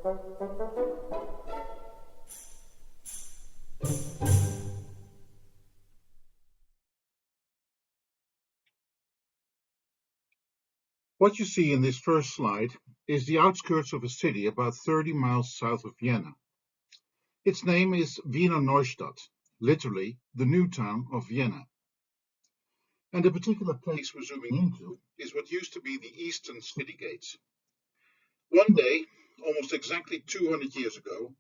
What you see in this first slide is the outskirts of a city about 30 miles south of Vienna. Its name is Wiener Neustadt, literally the new town of Vienna. And the particular place we're zooming into is what used to be the eastern city gates. One day, almost exactly 200 years ago,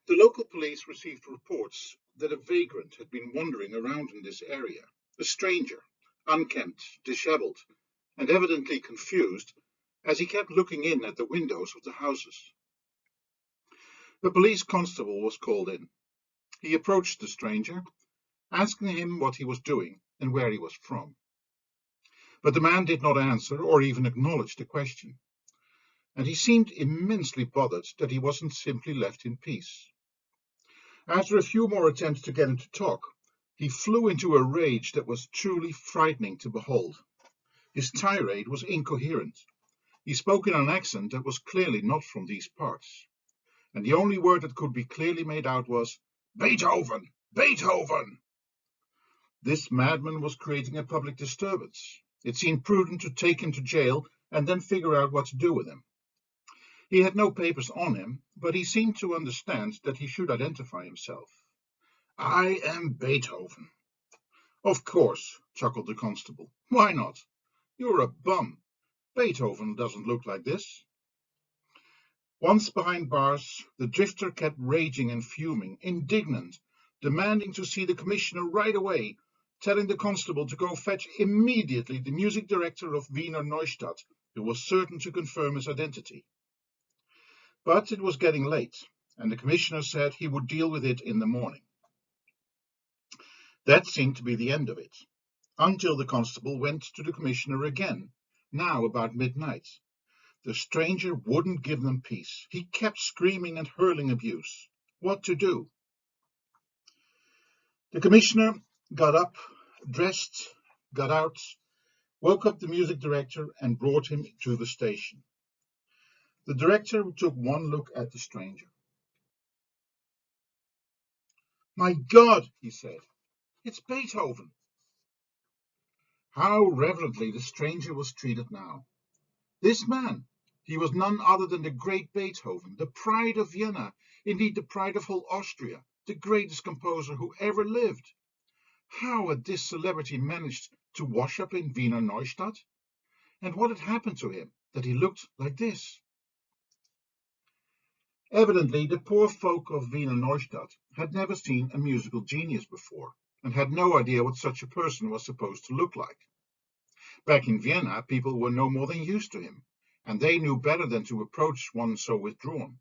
the local police received reports that a vagrant had been wandering around in this area, a stranger, unkempt, disheveled, and evidently confused, as he kept looking in at the windows of the houses. The police constable was called in. He approached the stranger, asking him what he was doing and where he was from. But the man did not answer or even acknowledge the question, and he seemed immensely bothered that he wasn't simply left in peace. After a few more attempts to get him to talk, he flew into a rage that was truly frightening to behold. His tirade was incoherent. He spoke in an accent that was clearly not from these parts, and the only word that could be clearly made out was, "Beethoven! Beethoven!" This madman was creating a public disturbance. It seemed prudent to take him to jail and then figure out what to do with him. He had no papers on him, but he seemed to understand that he should identify himself. "I am Beethoven." "Of course," chuckled the constable. "Why not? You're a bum. Beethoven doesn't look like this." Once behind bars, the drifter kept raging and fuming, indignant, demanding to see the commissioner right away, telling the constable to go fetch immediately the music director of Wiener Neustadt, who was certain to confirm his identity. But it was getting late, and the commissioner said he would deal with it in the morning. That seemed to be the end of it, until the constable went to the commissioner again, now about midnight. The stranger wouldn't give them peace. He kept screaming and hurling abuse. What to do? The commissioner got up, dressed, got out, woke up the music director and brought him to the station. The director took one look at the stranger. "My God," he said, "it's Beethoven." How reverently the stranger was treated now. This man, he was none other than the great Beethoven, the pride of Vienna, indeed the pride of whole Austria, the greatest composer who ever lived. How had this celebrity managed to wash up in Wiener Neustadt? And what had happened to him that he looked like this? Evidently, the poor folk of Wiener Neustadt had never seen a musical genius before, and had no idea what such a person was supposed to look like. Back in Vienna, people were no more than used to him, and they knew better than to approach one so withdrawn.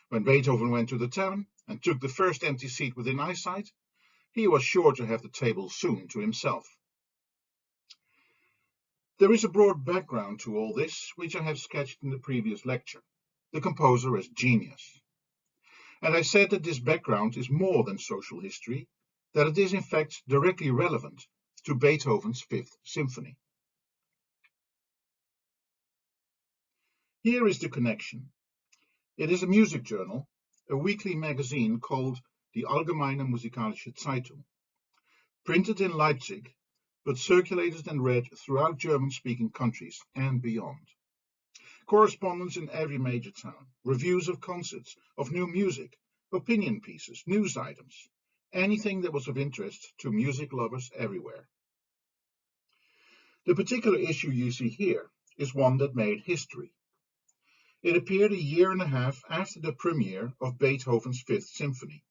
When Beethoven went to the tavern and took the first empty seat within eyesight, he was sure to have the table soon to himself. There is a broad background to all this, which I have sketched in the previous lecture. The composer as genius. And I said that this background is more than social history, that it is in fact directly relevant to Beethoven's Fifth Symphony. Here is the connection. It is a music journal, a weekly magazine called the Allgemeine Musikalische Zeitung, printed in Leipzig, but circulated and read throughout German-speaking countries and beyond. Correspondence in every major town, reviews of concerts, of new music, opinion pieces, news items, anything that was of interest to music lovers everywhere. The particular issue you see here is one that made history. It appeared a year and a half after the premiere of Beethoven's Fifth Symphony,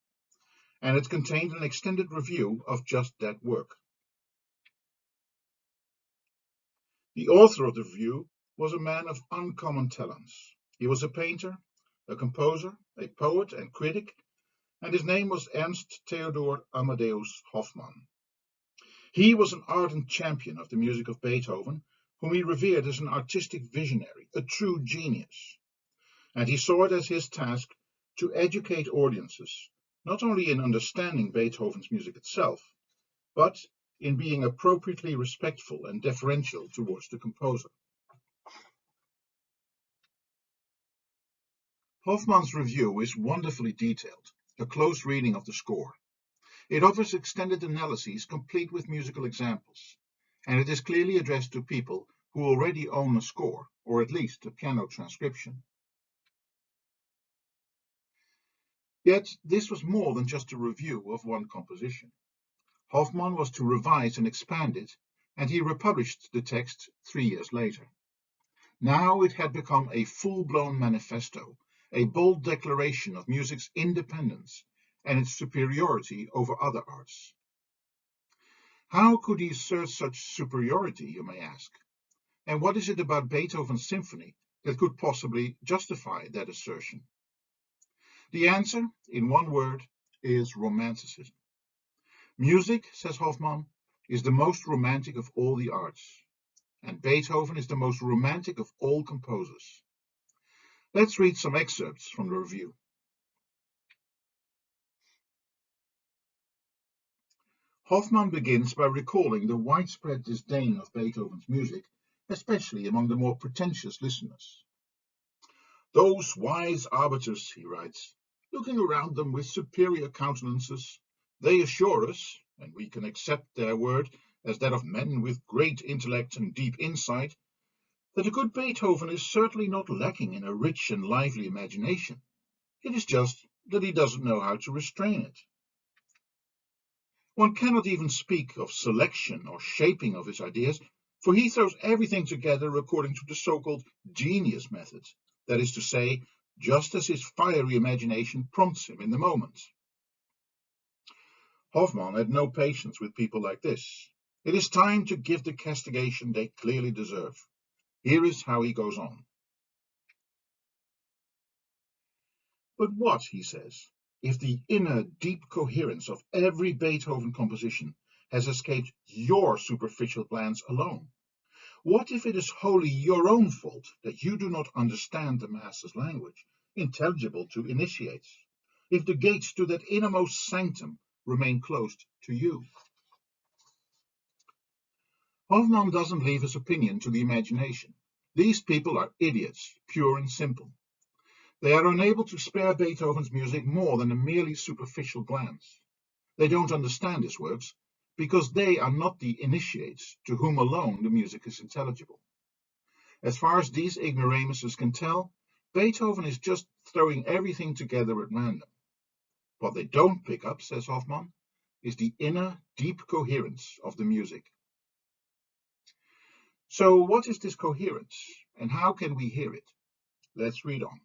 and it contained an extended review of just that work. The author of the review was a man of uncommon talents. He was a painter, a composer, a poet and critic, and his name was Ernst Theodor Amadeus Hoffmann. He was an ardent champion of the music of Beethoven, whom he revered as an artistic visionary, a true genius. And he saw it as his task to educate audiences, not only in understanding Beethoven's music itself, but in being appropriately respectful and deferential towards the composer. Hoffmann's review is wonderfully detailed, a close reading of the score. It offers extended analyses complete with musical examples, and it is clearly addressed to people who already own a score, or at least a piano transcription. Yet this was more than just a review of one composition. Hoffmann was to revise and expand it, and he republished the text 3 years later. Now it had become a full-blown manifesto, a bold declaration of music's independence and its superiority over other arts. How could he assert such superiority, you may ask? And what is it about Beethoven's symphony that could possibly justify that assertion? The answer, in one word, is Romanticism. Music, says Hoffmann, is the most romantic of all the arts, and Beethoven is the most romantic of all composers. Let's read some excerpts from the review. Hoffmann begins by recalling the widespread disdain of Beethoven's music, especially among the more pretentious listeners. Those wise arbiters, he writes, looking around them with superior countenances, they assure us, and we can accept their word as that of men with great intellect and deep insight, that a good Beethoven is certainly not lacking in a rich and lively imagination. It is just that he doesn't know how to restrain it. One cannot even speak of selection or shaping of his ideas, for he throws everything together according to the so-called genius method, that is to say, just as his fiery imagination prompts him in the moment. Hoffmann had no patience with people like this. It is time to give the castigation they clearly deserve. Here is how he goes on. But what, he says, if the inner deep coherence of every Beethoven composition has escaped your superficial glance alone? What if it is wholly your own fault that you do not understand the master's language, intelligible to initiates, if the gates to that innermost sanctum remain closed to you? Hoffmann doesn't leave his opinion to the imagination. These people are idiots, pure and simple. They are unable to spare Beethoven's music more than a merely superficial glance. They don't understand his works because they are not the initiates to whom alone the music is intelligible. As far as these ignoramuses can tell, Beethoven is just throwing everything together at random. What they don't pick up, says Hoffmann, is the inner deep coherence of the music. So what is this coherence, and how can we hear it? Let's read on.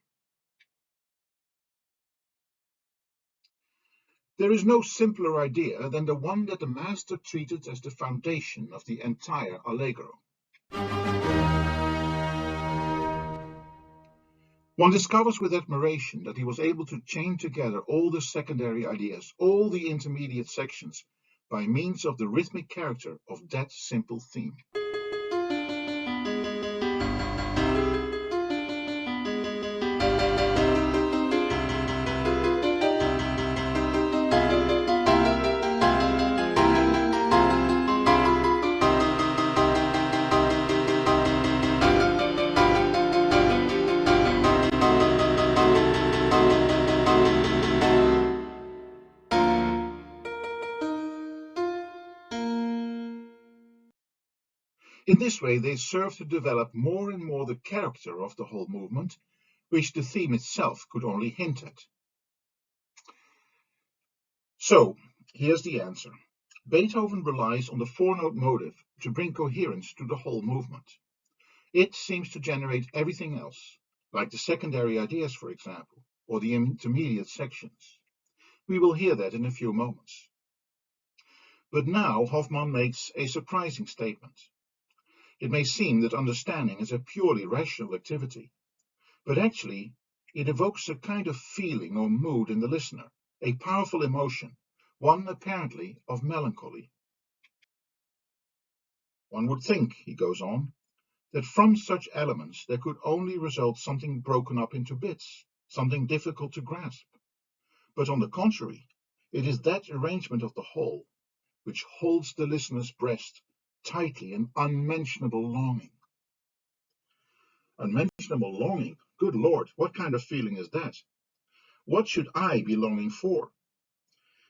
There is no simpler idea than the one that the master treated as the foundation of the entire allegro. One discovers with admiration that he was able to chain together all the secondary ideas, all the intermediate sections, by means of the rhythmic character of that simple theme. In this way, they serve to develop more and more the character of the whole movement, which the theme itself could only hint at. So, here's the answer. Beethoven relies on the four-note motive to bring coherence to the whole movement. It seems to generate everything else, like the secondary ideas, for example, or the intermediate sections. We will hear that in a few moments. But now Hoffmann makes a surprising statement. It may seem that understanding is a purely rational activity, but actually it evokes a kind of feeling or mood in the listener, a powerful emotion, one apparently of melancholy. One would think, he goes on, that from such elements there could only result something broken up into bits, something difficult to grasp. But on the contrary, it is that arrangement of the whole which holds the listener's breast tightly in unmentionable longing. Unmentionable longing, Good Lord, what kind of feeling is that? What should I be longing for?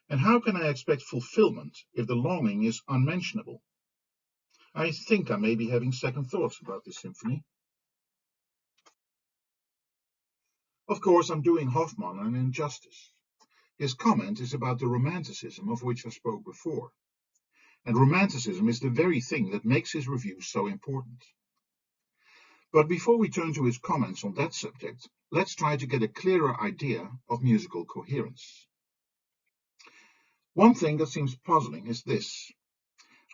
And how can I expect fulfillment if the longing is unmentionable? I think I may be having second thoughts about this symphony. Of course, I'm doing Hoffmann an injustice. His comment is about the Romanticism of which I spoke before. And Romanticism is the very thing that makes his review so important. But before we turn to his comments on that subject, let's try to get a clearer idea of musical coherence. One thing that seems puzzling is this.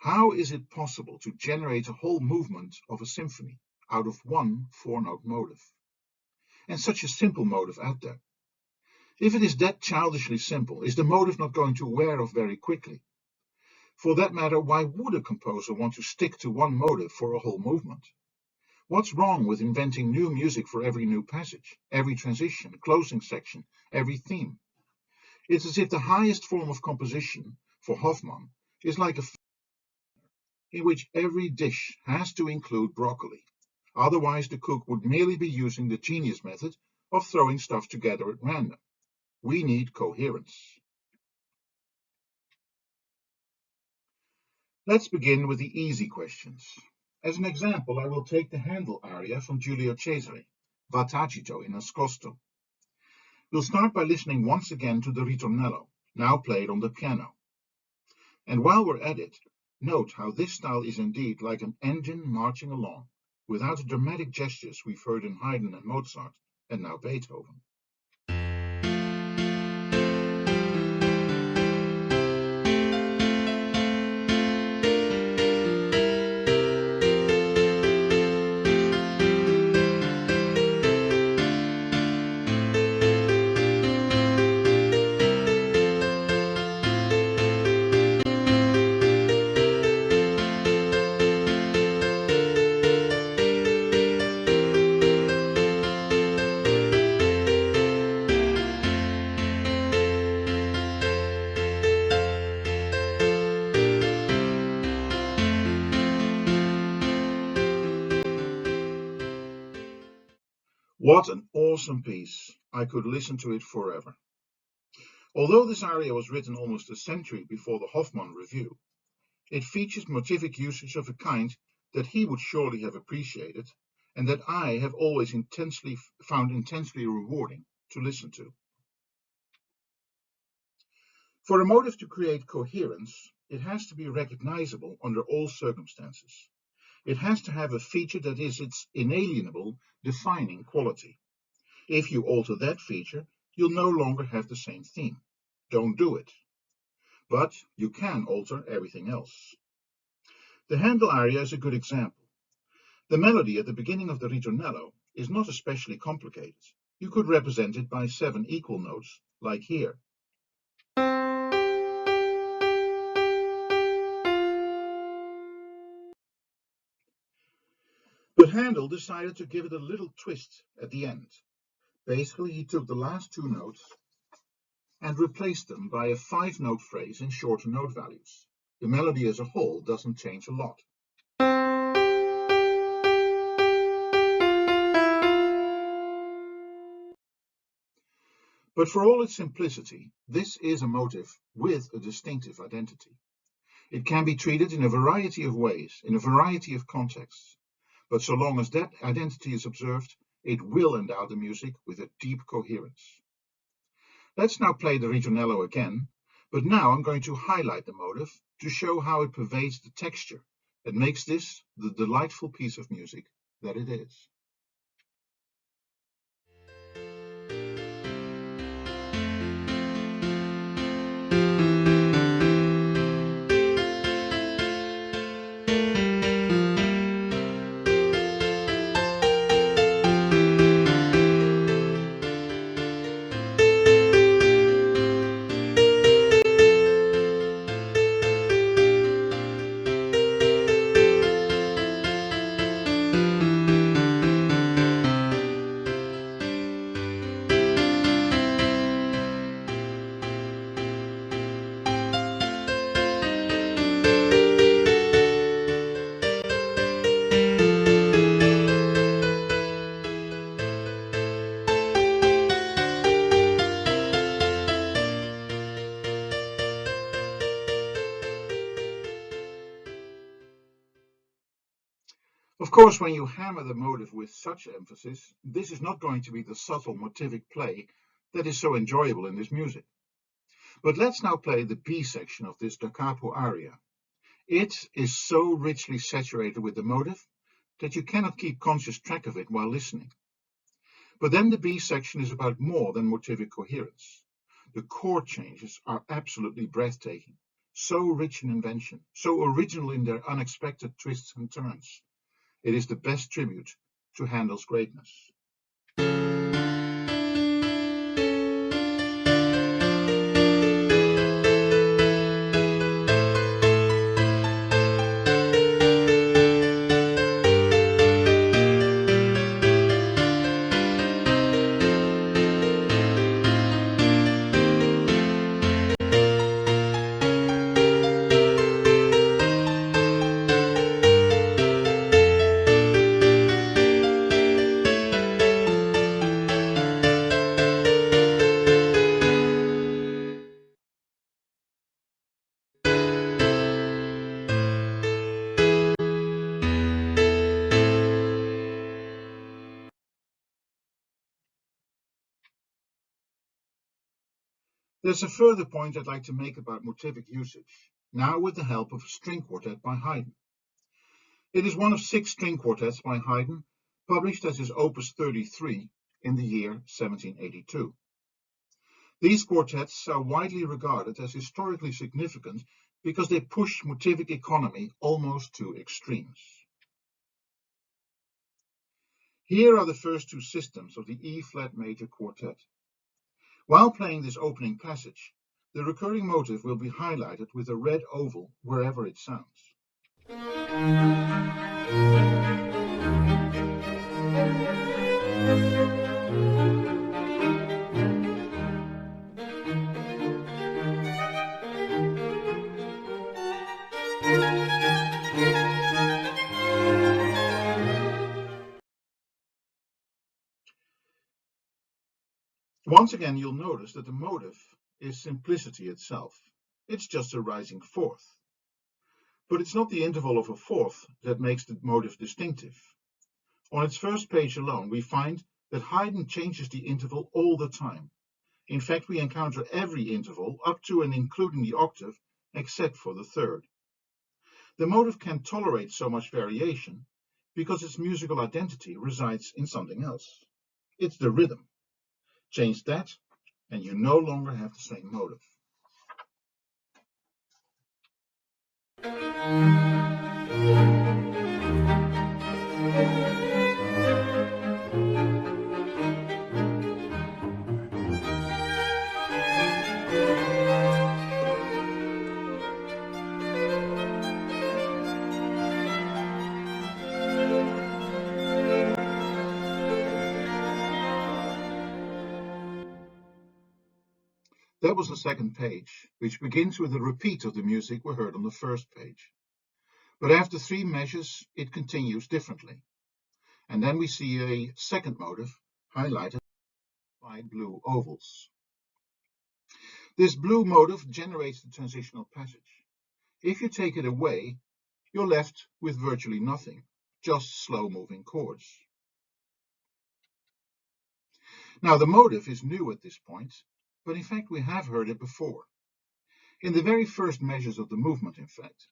How is it possible to generate a whole movement of a symphony out of one four-note motive? And such a simple motive at that. If it is that childishly simple, is the motive not going to wear off very quickly? For that matter, why would a composer want to stick to one motive for a whole movement? What's wrong with inventing new music for every new passage, every transition, closing section, every theme? It's as if the highest form of composition for Hoffmann is like a in which every dish has to include broccoli. Otherwise, the cook would merely be using the genius method of throwing stuff together at random. We need coherence. Let's begin with the easy questions. As an example, I will take the Handel aria from Giulio Cesare, Va tacito in nascosto. We'll start by listening once again to the ritornello, now played on the piano. And while we're at it, note how this style is indeed like an engine marching along, without the dramatic gestures we've heard in Haydn and Mozart, and now Beethoven. What an awesome piece. I could listen to it forever. Although this aria was written almost a century before the Hoffmann review, it features motivic usage of a kind that he would surely have appreciated and that I have always found intensely rewarding to listen to. For a motive to create coherence, it has to be recognizable under all circumstances. It has to have a feature that is its inalienable, defining quality. If you alter that feature, you'll no longer have the same theme. Don't do it. But you can alter everything else. The Handel aria is a good example. The melody at the beginning of the ritornello is not especially complicated. You could represent it by 7 equal notes, like here. But Handel decided to give it a little twist at the end. Basically, he took the last 2 notes and replaced them by a 5-note phrase in shorter note values. The melody as a whole doesn't change a lot. But for all its simplicity, this is a motive with a distinctive identity. It can be treated in a variety of ways, in a variety of contexts. But so long as that identity is observed, it will endow the music with a deep coherence. Let's now play the ritornello again, but now I'm going to highlight the motive to show how it pervades the texture that makes this the delightful piece of music that it is. Of course, when you hammer the motive with such emphasis, this is not going to be the subtle motivic play that is so enjoyable in this music. But let's now play the B section of this da capo aria. It is so richly saturated with the motive that you cannot keep conscious track of it while listening. But then the B section is about more than motivic coherence. The chord changes are absolutely breathtaking, so rich in invention, so original in their unexpected twists and turns. It is the best tribute to Handel's greatness. There's a further point I'd like to make about motivic usage, now with the help of a string quartet by Haydn. It is one of 6 string quartets by Haydn, published as his Opus 33 in the year 1782. These quartets are widely regarded as historically significant because they push motivic economy almost to extremes. Here are the first 2 systems of the E-flat major quartet. While playing this opening passage, the recurring motive will be highlighted with a red oval wherever it sounds. Once again, you'll notice that the motive is simplicity itself. It's just a rising fourth. But it's not the interval of a fourth that makes the motive distinctive. On its first page alone, we find that Haydn changes the interval all the time. In fact, we encounter every interval up to and including the octave, except for the third. The motive can tolerate so much variation because its musical identity resides in something else. It's the rhythm. Change that, and you no longer have the same motive. That was the second page, which begins with a repeat of the music we heard on the first page. But after 3 measures, it continues differently. And then we see a second motive highlighted by blue ovals. This blue motive generates the transitional passage. If you take it away, you're left with virtually nothing, just slow-moving chords. Now, the motive is new at this point, but in fact we have heard it before. In the very first measures of the movement, in fact.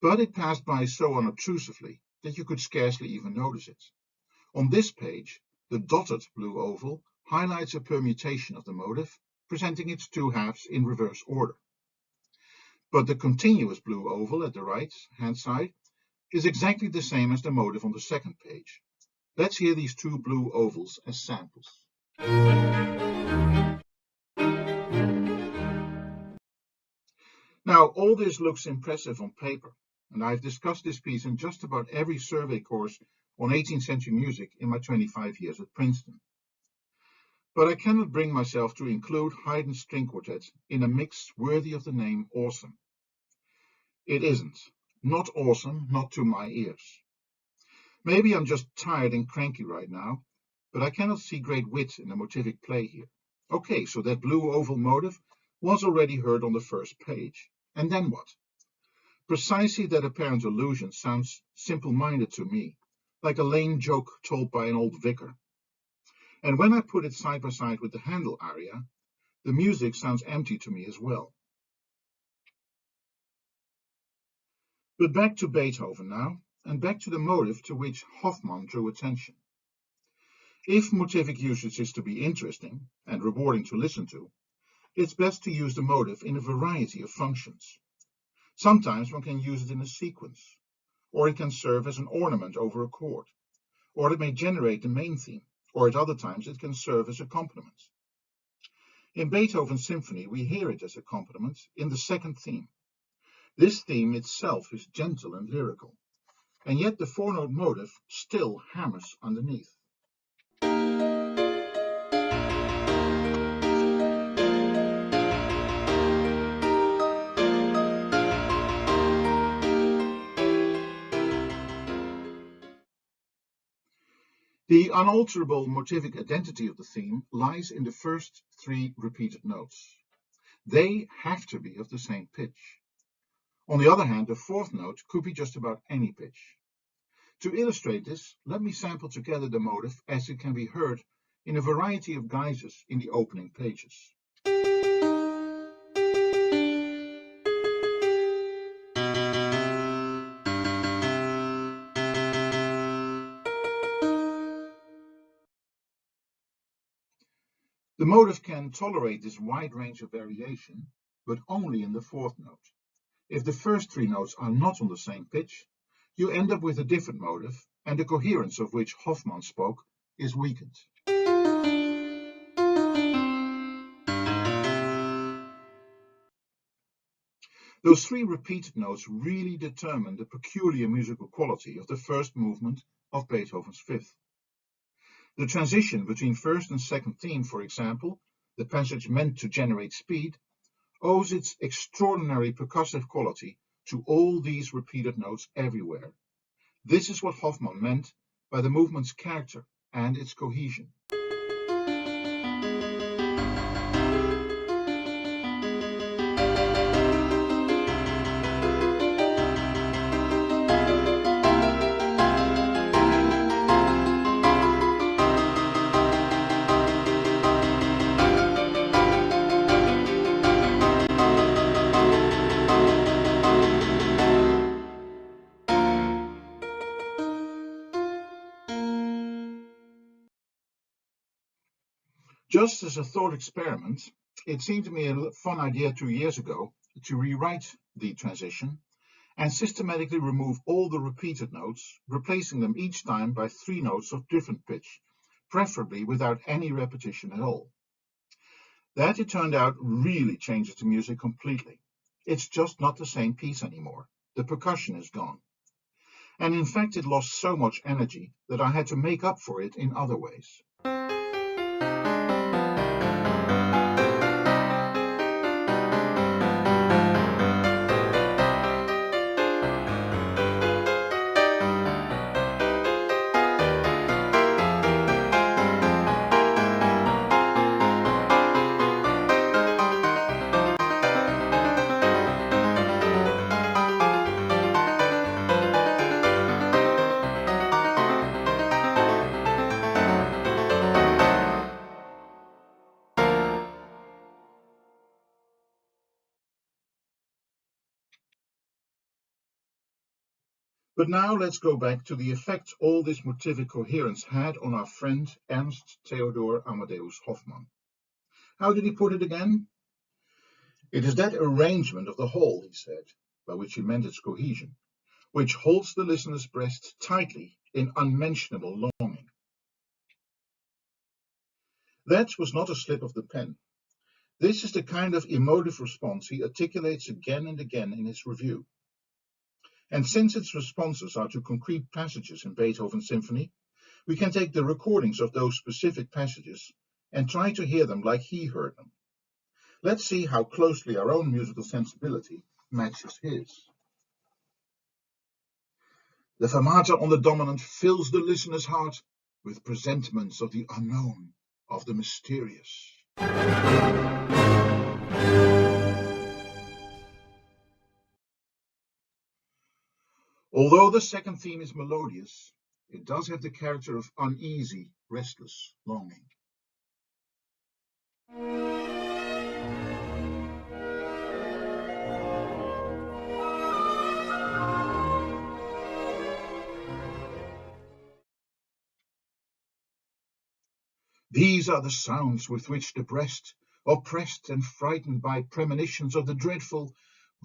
But it passed by so unobtrusively that you could scarcely even notice it. On this page, the dotted blue oval highlights a permutation of the motive, presenting its 2 halves in reverse order. But the continuous blue oval at the right-hand side is exactly the same as the motive on the second page. Let's hear these 2 blue ovals as samples. Now, all this looks impressive on paper, and I've discussed this piece in just about every survey course on 18th century music in my 25 years at Princeton. But I cannot bring myself to include Haydn's string quartet in a mix worthy of the name awesome. It isn't. Not awesome, not to my ears. Maybe I'm just tired and cranky right now, but I cannot see great wit in the motivic play here. Okay, so that blue oval motive was already heard on the first page. And then what? Precisely that apparent illusion sounds simple-minded to me, like a lame joke told by an old vicar. And when I put it side by side with the Handel aria, the music sounds empty to me as well. But back to Beethoven now, and back to the motive to which Hoffmann drew attention. If motivic usage is to be interesting and rewarding to listen to, it's best to use the motive in a variety of functions. Sometimes one can use it in a sequence, or it can serve as an ornament over a chord, or it may generate the main theme, or at other times it can serve as accompaniment. In Beethoven's symphony, we hear it as accompaniment in the second theme. This theme itself is gentle and lyrical, and yet the four-note motive still hammers underneath. The unalterable motivic identity of the theme lies in the first three repeated notes. They have to be of the same pitch. On the other hand, the fourth note could be just about any pitch. To illustrate this, let me sample together the motive as it can be heard in a variety of guises in the opening pages. The motive can tolerate this wide range of variation, but only in the fourth note. If the first three notes are not on the same pitch, you end up with a different motive, and the coherence of which Hoffmann spoke is weakened. Those three repeated notes really determine the peculiar musical quality of the first movement of Beethoven's Fifth. The transition between first and second theme, for example, the passage meant to generate speed, owes its extraordinary percussive quality to all these repeated notes everywhere. This is what Hoffmann meant by the movement's character and its cohesion. Just as a thought experiment, it seemed to me a fun idea 2 years ago to rewrite the transition and systematically remove all the repeated notes, replacing them each time by three notes of different pitch, preferably without any repetition at all. That, it turned out, really changes the music completely. It's just not the same piece anymore. The percussion is gone. And in fact, it lost so much energy that I had to make up for it in other ways. But now let's go back to the effect all this motivic coherence had on our friend Ernst Theodor Amadeus Hoffmann. How did he put it again? It is that arrangement of the whole, he said, by which he meant its cohesion, which holds the listener's breast tightly in unmentionable longing. That was not a slip of the pen. This is the kind of emotive response he articulates again and again in his review. And since its responses are to concrete passages in Beethoven's symphony, we can take the recordings of those specific passages and try to hear them like he heard them. Let's see how closely our own musical sensibility matches his. The fermata on the dominant fills the listener's heart with presentiments of the unknown, of the mysterious. Although the second theme is melodious, it does have the character of uneasy, restless longing. These are the sounds with which the breast, oppressed and frightened by premonitions of the dreadful,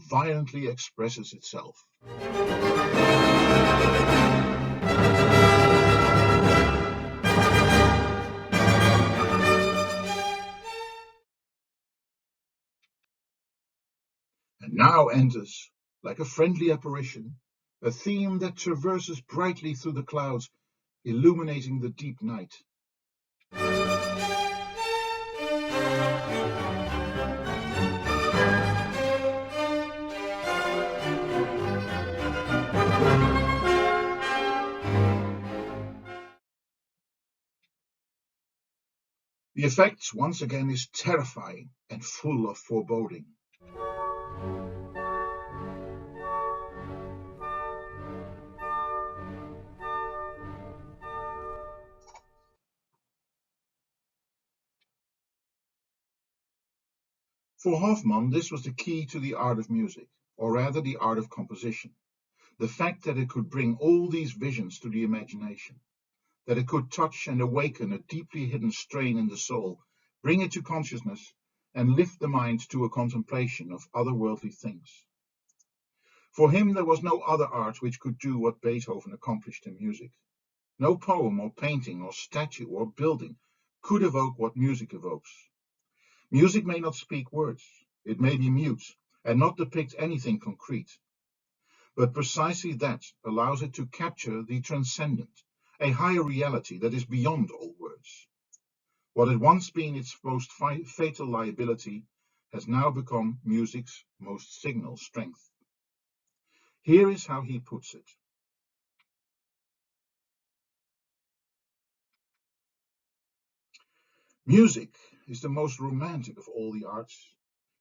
violently expresses itself. And now enters, like a friendly apparition, a theme that traverses brightly through the clouds, illuminating the deep night. The effect, once again, is terrifying and full of foreboding. For Hoffmann, this was the key to the art of music, or rather the art of composition. The fact that it could bring all these visions to the imagination, that it could touch and awaken a deeply hidden strain in the soul, bring it to consciousness, and lift the mind to a contemplation of otherworldly things. For him, there was no other art which could do what Beethoven accomplished in music. No poem or painting or statue or building could evoke what music evokes. Music may not speak words, it may be mute, and not depict anything concrete. But precisely that allows it to capture the transcendent, a higher reality that is beyond all words. What had once been its most fatal liability has now become music's most signal strength. Here is how he puts it. Music is the most romantic of all the arts.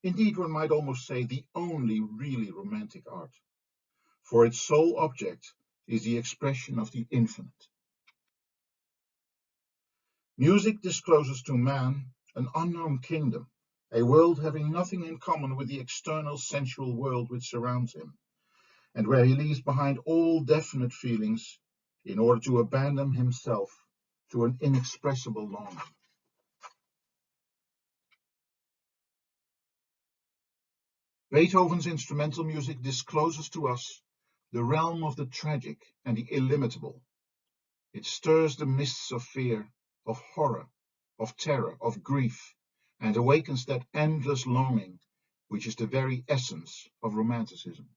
Indeed, one might almost say the only really romantic art, for its sole object is the expression of the infinite. Music discloses to man an unknown kingdom, a world having nothing in common with the external sensual world which surrounds him, and where he leaves behind all definite feelings in order to abandon himself to an inexpressible longing. Beethoven's instrumental music discloses to us the realm of the tragic and the illimitable. It stirs the mists of fear, of horror, of terror, of grief, and awakens that endless longing which is the very essence of Romanticism.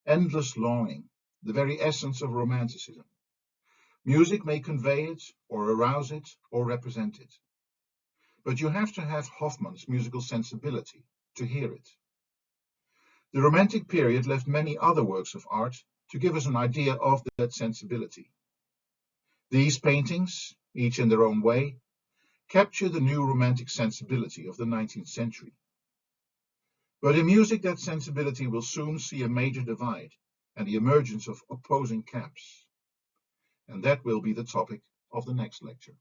Endless longing, the very essence of Romanticism. Music may convey it, or arouse it, or represent it. But you have to have Hoffmann's musical sensibility to hear it. The Romantic period left many other works of art to give us an idea of that sensibility. These paintings, each in their own way, capture the new Romantic sensibility of the 19th century. But in music, that sensibility will soon see a major divide and the emergence of opposing camps. And that will be the topic of the next lecture.